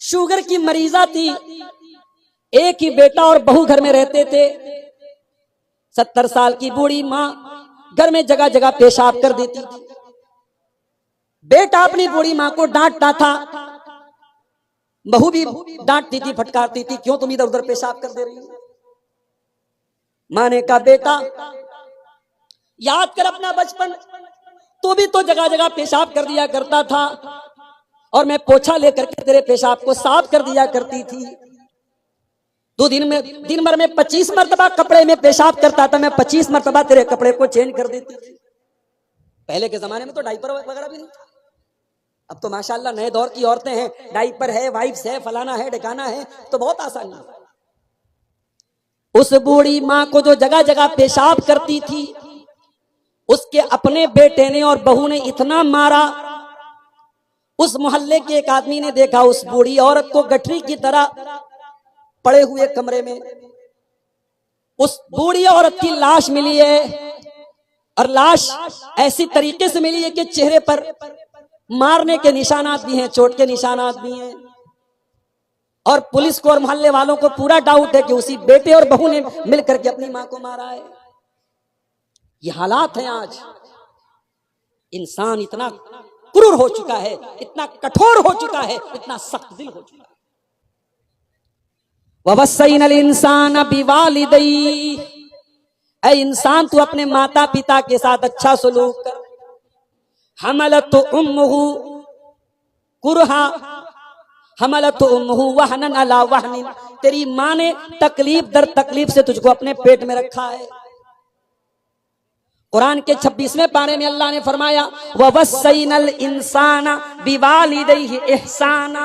Sugar की मरीजा थी, एक ही बेटा और बहू घर में रहते थे। 70 साल की बूढ़ी माँ घर में जगह जगह पेशाब कर देती थी। बेटा अपनी बूढ़ी माँ को डांटता था, बहू भी डांटती थी, फटकारती थी, क्यों तुम इधर उधर पेशाब कर दे रही हो। माँ ने कहा, बेटा याद कर अपना बचपन, तू भी तो जगह जगह पेशाब कर दिया करता था और मैं पोछा लेकर के तेरे पेशाब को साफ कर दिया करती थी। दो दिन भर में 25 मरतबा कपड़े में पेशाब करता था, मैं 25 मरतबा तेरे कपड़े को चेंज कर देती थी। पहले के जमाने में तो डाइपर वगैरह भी नहीं था। अब तो माशाल्लाह नए दौर की औरतें हैं, डाइपर है, वाइप्स है, फलाना है, ढकाना है, तो बहुत आसानी है। उस बूढ़ी माँ को जो जगह जगह पेशाब करती थी, उसके अपने बेटे ने और बहू ने इतना मारा। उस मोहल्ले के एक आदमी ने देखा उस बूढ़ी औरत को गठरी की तरह पड़े हुए कमरे में। उस बूढ़ी औरत की लाश मिली है और लाश ऐसी तरीके से मिली है कि चेहरे पर मारने के निशानात भी हैं, चोट के निशानात भी हैं। और पुलिस को और मोहल्ले वालों को पूरा डाउट है कि उसी बेटे और बहू ने मिलकर के अपनी मां को मारा है। ये हालात हैं आज। इंसान इतना क्रूर हो चुका है, इतना कठोर हो चुका है, इतना सख्त दिल हो चुका है। ववस्सैनल इंसान बिवालिदैहि, ऐ इंसान तू अपने माता पिता के साथ अच्छा सलूक कर। हमलतु उम्मुहु कुरहा हमलतु उम्मुहु वहनन अला वहनिन, तेरी मां ने तकलीफ दर तकलीफ से तुझको अपने पेट में रखा है। कुरान के 26वें पारे में अल्लाह ने फरमाया, ववस्सैनल इंसाना बिवालिदैहि इहसाना,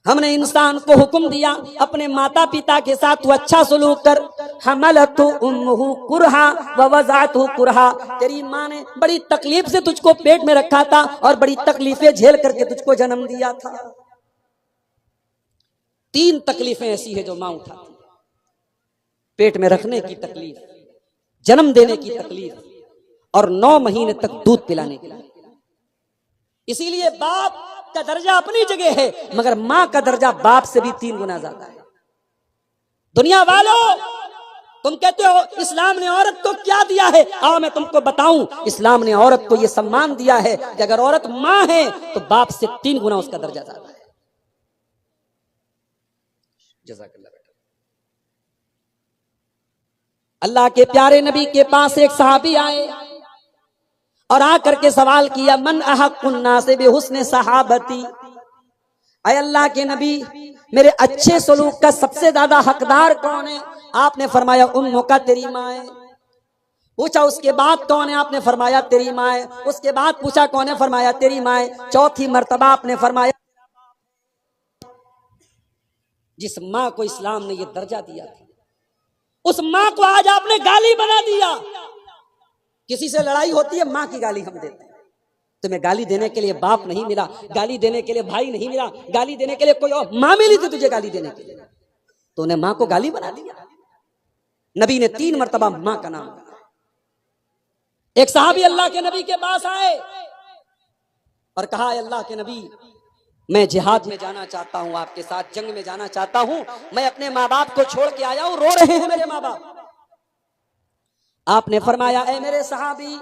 हमने इंसान को हुक्म दिया अपने माता पिता के साथ तू अच्छा सलूक कर। हमलतु उम्मुहु कुरहा व वज़अतहु कुरहा, तेरी मां ने बड़ी तकलीफ से तुझको पेट में रखा था और बड़ी तकलीफें झेल करके तुझको जन्म दिया था। 3 तकलीफें ऐसी है जो मां उठाती, पेट में रखने की तकलीफ, जन्म देने की तकलीफ और 9 महीने तक दूध पिलाने की। इसीलिए बाप का दर्जा अपनी जगह है, मगर मां का दर्जा बाप से भी 3 गुना ज्यादा है। दुनिया वालों, तुम कहते हो इस्लाम ने औरत को क्या दिया है, आओ मैं तुमको बताऊं। इस्लाम ने औरत को यह सम्मान दिया है कि अगर औरत मां है तो बाप से 3 गुना उसका दर्जा ज्यादा है। जज़ाकल्लाह। अल्लाह के प्यारे नबी के पास एक सहाबी आए और आकर के सवाल किया, मन अहक्कुन नास बिहुस्न सहाबती, ऐ अल्लाह के नबी मेरे अच्छे सलूक का सबसे ज्यादा हकदार कौन है। आपने फरमाया उम्मुका, तेरी माँ है। पूछा उसके बाद कौन है, आपने फरमाया तेरी माँ है। उसके बाद पूछा कौन है, फरमाया तेरी माँ है। चौथी मर्तबा आपने फरमाया, जिस माँ को इस्लाम ने यह दर्जा दिया था उस माँ को आज आपने गाली बना दिया। किसी से लड़ाई होती है, माँ की गाली हम देते हैं। तुम्हें गाली देने के लिए बाप नहीं मिला, गाली देने के लिए भाई नहीं मिला, गाली देने के लिए कोई और माँ मिली थी तुझे गाली देने के लिए, तो उन्हें माँ को गाली बना दिया। नबी ने 3 मर्तबा माँ का नाम लिया। एक साहबी अल्लाह के नबी के पास आए और कहा, अल्लाह के नबी मैं जिहाद में जाना चाहता हूं, आपके साथ जंग में जाना चाहता हूं, मैं अपने माँ बाप को छोड़ के आया हूं, रो रहे हैं मेरे माँ बाप। आपने फरमाया, ऐ मेरे सहाबी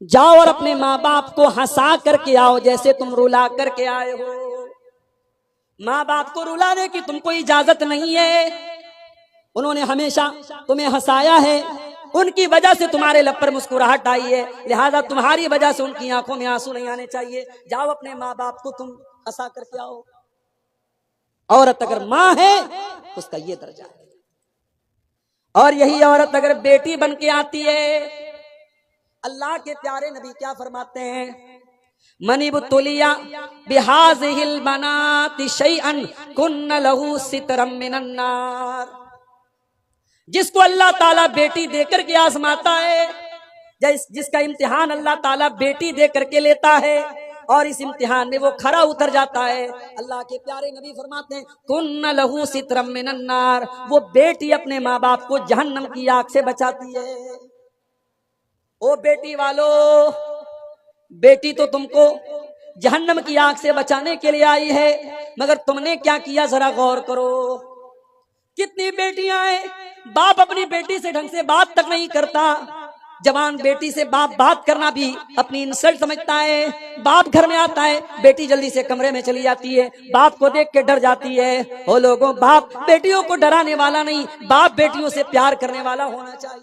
जाओ और अपने माँ बाप को हंसा करके आओ जैसे तुम रुला करके आए हो। माँ बाप को रुलाने की तुमको इजाजत नहीं है, उन्होंने हमेशा तुम्हें हंसाया है, उनकी वजह से तुम्हारे लब पर मुस्कुराहट आई है, लिहाजा तुम्हारी वजह से उनकी आंखों में आंसू नहीं आने चाहिए। जाओ अपने माँ बाप को तुम हंसा करके आओ। औरत अगर माँ है उसका ये दर्जा है। और यही औरत अगर बेटी बन के आती है, अल्लाह के प्यारे नबी क्या फरमाते हैं, मनिबतुलिया बिहाज़िहिल बनाति शैअन कुन्न लहू सितरम मिनन नार, जिसको अल्लाह ताला बेटी देकर के आजमाता है, जिसका इम्तिहान अल्लाह ताला बेटी देकर के लेता है और इस इम्तिहान में वो खरा उतर जाता है, अल्लाह के प्यारे नबी फरमाते हैं कुन्न लहू सितरम मिनन नार, वो बेटी अपने माँ बाप को जहन्नम की आग से बचाती है। ओ बेटी वालों, बेटी तो तुमको जहन्नम की आग से बचाने के लिए आई है, मगर तुमने क्या किया जरा गौर करो। कितनी बेटियां हैं, बाप अपनी बेटी से ढंग से बात तक नहीं करता। जवान बेटी से बाप बात करना भी अपनी इंसल्ट समझता है। बाप घर में आता है, बेटी जल्दी से कमरे में चली जाती है, बाप को देख के डर जाती है। ओ लोगों, बाप बेटियों को डराने वाला नहीं, बाप बेटियों से प्यार करने वाला होना चाहिए।